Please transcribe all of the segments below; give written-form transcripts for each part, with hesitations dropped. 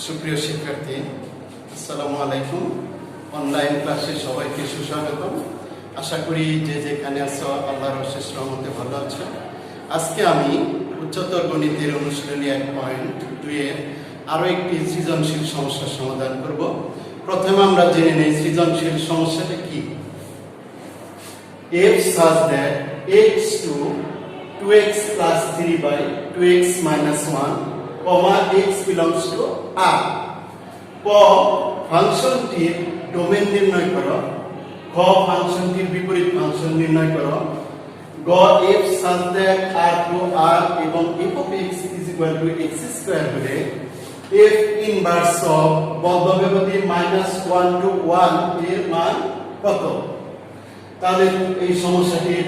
সুপ্রিয় শিক্ষার্থী, আসসালামু আলাইকুম। অনলাইন ক্লাসে সবাইকে সুস্বাগতম। আশা করি যে যেখানে আছো আল্লাহর অশেষ রহমতে ভালো আছো। আজকে আমি উচ্চতর গণিতের অনুশীলনী 1.2 এর আরো একটি সৃজনশীল সমস্যার সমাধান করব। প্রথমে আমরা জেনে নেই সৃজনশীল সমস্যাটা কি। F such that x to 2x plus 3 by 2x minus 1 comma x belongs to R. ক ফাংশনটির ডোমেইন নির্ণয় করো। খ ফাংশনটির বিপরীত ফাংশন নির্ণয় করো। গ f such that R to R এবং f of x is equal to x square হলে f ইনভার্স অফ বদ্ধব্যবধি -1 to 1 এর মান কত? তাহলে এই সমস্যাটির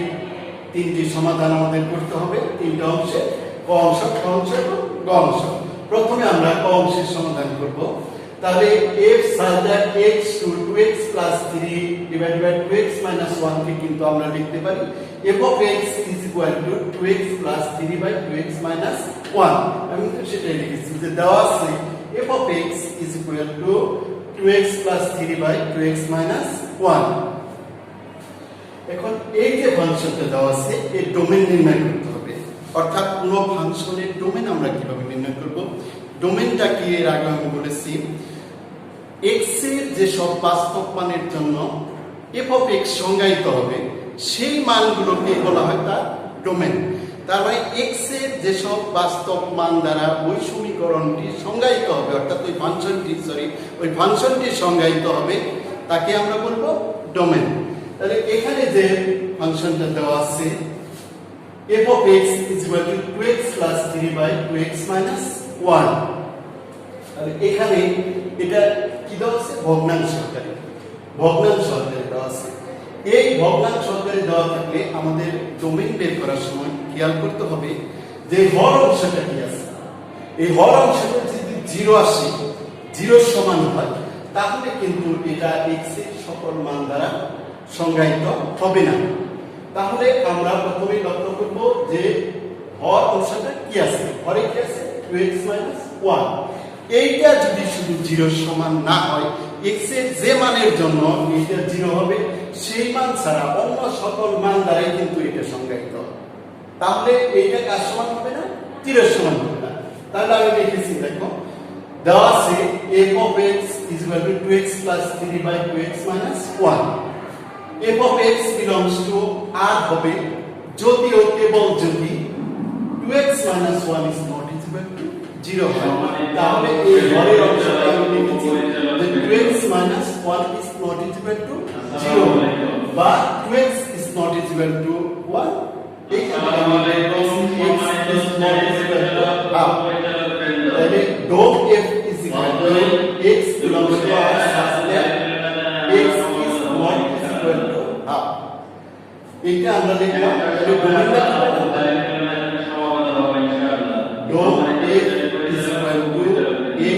তিনটি সমাধান আমাদের করতে হবে, তিনটা অংশে, ক অংশ, খ অংশ এবং গ অংশ। প্রথমে আমরা ক অংশের সমাধান করব। তাহলে f such that x to 2x plus 3 divided by 2x minus 1 কে কিন্তু আমরা লিখতে পারি f of x is equal to 2x plus 3 by 2x minus 1। আমি তো সেটাই লিখেছি যে দেওয়া আছে f of x is equal to 2x plus 3 by 2x minus 1। এখন এই যে ফাংশনটা দেওয়া আছে এর ডোমেইন নির্ণয় করতে হবে। অর্থাৎ কোনো ফাংশনের ডোমেইন আমরা কিভাবে নির্ণয় করব? ডোমেইনটা কি এর আগে আমি বলেছি, x এর যে সব বাস্তব মানের জন্য f of x সংজ্ঞায়িত হবে সেই মানগুলোকে বলা হয় তার ডোমেইন। তার মানে x এর যে সব বাস্তব মান দ্বারা ওই সমীকরণটি সংজ্ঞায়িত হবে, অর্থাৎ ওই ফাংশনটি সংজ্ঞায়িত হবে, তাকে আমরা বলবো ডোমেইন। তাহলে এখানে যে ফাংশনটা দেওয়া আছে f of x is equal to 2x plus 3 by 2x minus 1। তাহলে এখানে এটা কি দেওয়া আছে? ভগ্নাংশ আকারে দেওয়া আছে। এই ভগ্নাংশ আকারে দেওয়া থাকলে আমাদের ডোমেইন বের করার সময় খেয়াল করতে হবে যে হর অংশটা কি আছে। এই হর অংশটা যদি 0 আসে, 0 সমান হয়, তাহলে কিন্তু এটা x এর সকল মান দ্বারা সংজ্ঞায়িত হবে না। তাহলে আমরা প্রথমে লক্ষ্য করব যে হর অংশটা কি আছে। হরে কি আছে? 2x 1। এইটা যদি শুধু 0 সমান না হয়, x এর যে মানের জন্য এটা 0 হবে সেই মান ছাড়া অন্য সকল মান দ্বারাই কিন্তু এটা সংজ্ঞায়িত হবে। তাহলে এইটা কার সমান হবে না? 0 সমান হবে না। তাহলে আমি লিখেছি, দেখো দেওয়া আছে f of x is equal to 2x plus 3 by 2x minus 1। f of x belongs to R হবে যদিও কেবল যদি 2x minus 1 is not equal to 0 হয়। তাহলে এই হরের অংশটা আমি লিখেছি যে 2x minus 1 is not equal to 0 বা 2x is not equal to 1। এইখানে আমি লিখেছি x is not equal to half। তাহলে dou f is equal to x belongs to R such that x is not equal to half। এইটা আমরা লিখলাম। তাহলে ডোমেইনটা কি হবে? dou f is equal to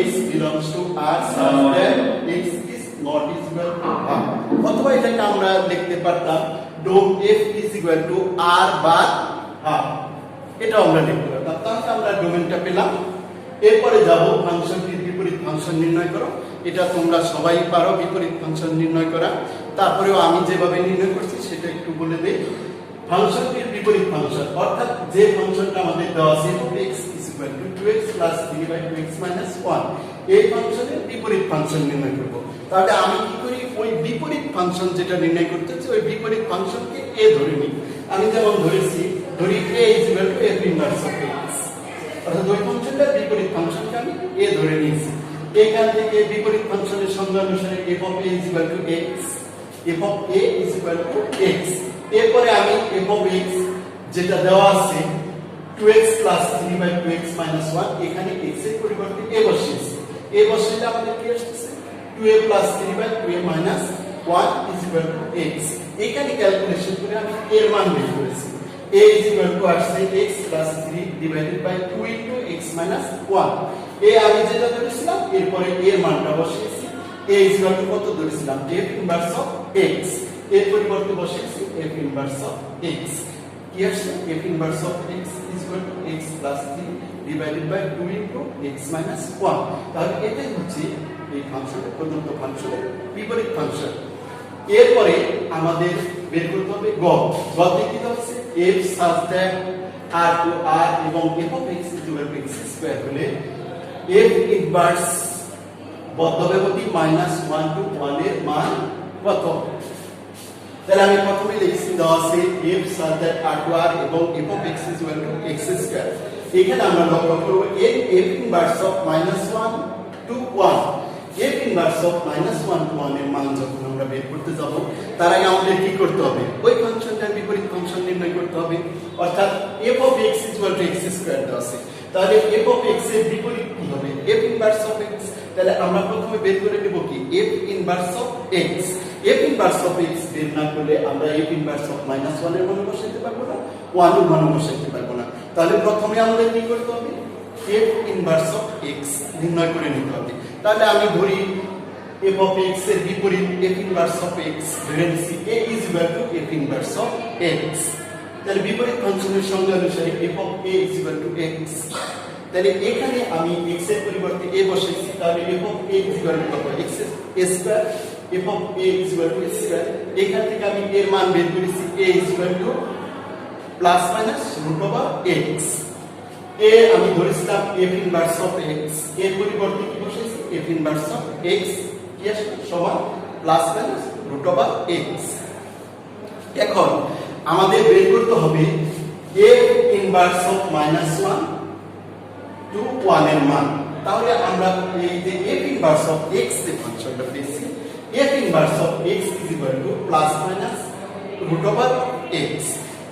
x belongs to R such that x is not equal to half। অথবা এটাকে আমরা লিখতে পারতাম dou f is equal to R bar half। এটা আমরা লিখতে পারতাম। তাহলে আমরা ডোমেইনটা পেলাম। এরপরে যাব ফাংশনটির বিপরীত ফাংশন নির্ণয় করো। এটা তোমরা সবাই পারো বিপরীত ফাংশন নির্ণয় করা। তারপরেও আমি যেভাবে নির্ণয় করছি সেটা একটু বলে দেই। ফাংশনটির বিপরীত ফাংশন অর্থাৎ যে ফাংশনটা আমাদের দেওয়া আছে f of x is equal to 2x plus 3 by 2x minus 1, এই ফাংশনের বিপরীত ফাংশন নির্ণয় করব। তাহলে আমি কি করি? ওই বিপরীত ফাংশন যেটা নির্ণয় করতে চাই ওই বিপরীত ফাংশনকে a ধরে নিই। আমি যেমন ধরেছি, ধরি a is equal to f inverse of x, অর্থাৎ ওই ফাংশনটার বিপরীত ফাংশনকে আমি a ধরে নিয়েছি। এখান থেকে বিপরীত ফাংশনের সংজ্ঞা অনুসারে f of a is equal to x, f of a is equal to x। এরপরে আমি f of x যেটা দেওয়া আছে 2x plus 3 by 2x minus 1, এখানে x এর পরিবর্তে a বসিয়েছি। a বসাইলে আমাদের কি আসছে? 2a plus 3 by 2a minus 1 is equal to x। এখানে ক্যালকুলেশন করে আমি এর মান বের করেছি। a is equal to আসছে x plus 3 divided by 2 into x minus 1। a আমি যেটা ধরেছিলাম এরপরে এর মানটা বসিয়েছি। a is equal to কত ধরেছিলাম? f inverse of x। এর পরিবর্তে বসিয়েছি f inverse of x। কি আসছে? f inverse of x is equal to x plus 3 divided by 2 into x minus 1। তাহলে এটাই হচ্ছে এই ফাংশনের প্রদত্ত ফাংশনের বিপরীত ফাংশন। এরপরে আমাদের বের করতে হবে গড়। গড় কি হচ্ছে f such that r to r এবং f of x is equal to x square হলে f ইনভার্স বদ্ধব্যবধি -1 to 1 এর মান কত? তাহলে আমি প্রথমে লিখছি দেওয়া আছে f such that r to r এবং f of x is equal to x square। এখানে আমরা লক্ষ্য করব f inverse of -1 to 1, f inverse of -1 to 1 এর মান যখন আমরা বের করতে যাব তার আগে আমাদের কি করতে হবে? ওই ফাংশনটার বিপরীত ফাংশন নির্ণয় করতে হবে। অর্থাৎ f of x is equal to x square দেওয়া আছে, তাহলে f of x এর বিপরীত কি হবে? f inverse of x। তাহলে আমরা প্রথমে বের করে নেব কি f inverse of x। f inverse of x বের না করলে আমরা f ইনভার্স অফ -1 এর মান বসাইতে পারবো না, 1 এর মান বসাইতে পারবো না। তাহলে প্রথমে আমাদের কি করতে হবে? f ইনভার্স অফ x নির্ণয় করে নিতে হবে। তাহলে আমি ধরি f of x এর বিপরীত f ইনভার্স অফ x ধরে নিছি a is equal to f inverse of x। তাহলে বিপরীত ফাংশনের সংজ্ঞা অনুসারে f of a is equal to x। তাহলে এখানে আমি x এর পরিবর্তে a বসাইছি, তাহলে f of a is equal to কত? x square. f of a is equal to square. এখান থেকে আমি এর মান বের করেছি a is equal to plus minus root over x। a আমি ধরেছিলাম f ইনভার্স অফ x, এর পরিবর্তে কি বসাইছি f ইনভার্স অফ x কি আসবে সমান plus minus root over x। এখন আমাদের বের করতে হবে f ইনভার্স অফ -1 to 1 এর মান। তাহলে আমরা এই যে f ইনভার্স অফ x এর ফাংশনটা পেয়েছি, f inverse of x is equal to plus minus root over x।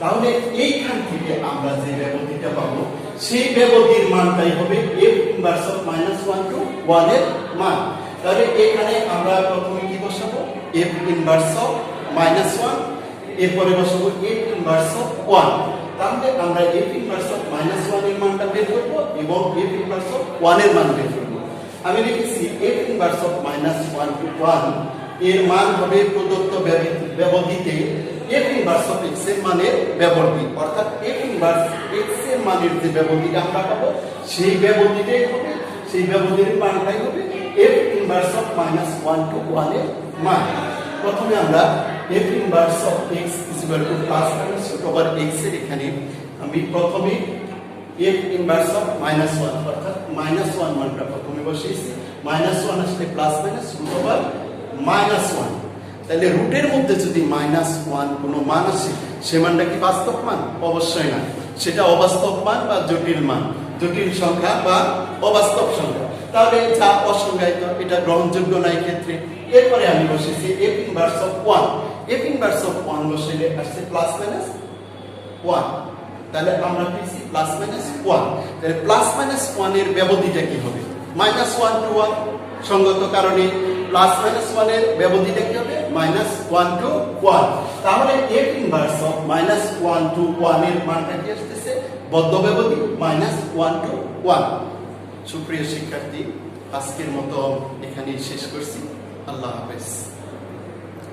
তাহলে এইখান থেকে আমরা যে ব্যবধিটা পাবো সেই ব্যবধির মানটাই হবে f ইনভার্স অফ -1 to 1 এর মান। তাহলে এখানে আমরা প্রথমে কি বসাবো? f ইনভার্স অফ -1, এরপরে বসাবো f ইনভার্স অফ 1। তাহলে আমরা f ইনভার্স অফ -1 এর মানটা বের করব এবং f ইনভার্স অফ 1 এর মান বের করব। আমি লিখেছি f ইনভার্স অফ -1 to 1 এর মান হবে প্রদত্ত ব্যবধিতে f ইনভার্স অফ x এর মানের ব্যবধি। অর্থাৎ f ইনভার্স x এর মানের যে ব্যবধিটা আমরা পাবো সেই ব্যবধিটাই হবে, সেই ব্যবধির মানটাই হবে f ইনভার্স অফ -1 to 1 এর মান। প্রথমে আমরা f inverse of x is equal to plus minus root over x এর এখানে আমি প্রথমে f ইনভার্স অফ -1 অর্থাৎ -1 মানটা প্রথমে বসিয়েছি, -1 আসলে প্লাস মাইনাস রুট ওভার -1। তাহলে রুটের মধ্যে যদি -1 কোনো মান আসে সে মানটা কি বাস্তব মান? অবশ্যই না, সেটা অবাস্তব মান বা জটিল মান, জটিল সংখ্যা বা অবাস্তব সংখ্যা। তাহলে যা অসংজ্ঞায়িত এটা গ্রহণযোগ্য না এই ক্ষেত্রে। এরপরে আমি বসেছি f inverse of 1, f inverse of 1 বসাইলে আসছে প্লাস মাইনাস 1। তাহলে আমরা পেয়েছি প্লাস মাইনাস 1। তাহলে প্লাস মাইনাস 1 এর ব্যবধিটা কি হবে? -1 to 1 সঙ্গত কারণে প্লাস মাইনাস 1 এর ব্যবধিটা কি হবে? -1 to 1। তাহলে f ইনভার্স অফ -1 to 1 এর মানটা কি আসছে? বদ্ধ ব্যবধি -1 to 1। সুপ্রিয় শিক্ষার্থী, আজকের মতো এখানেই শেষ করছি। আল্লাহ হাফেজ।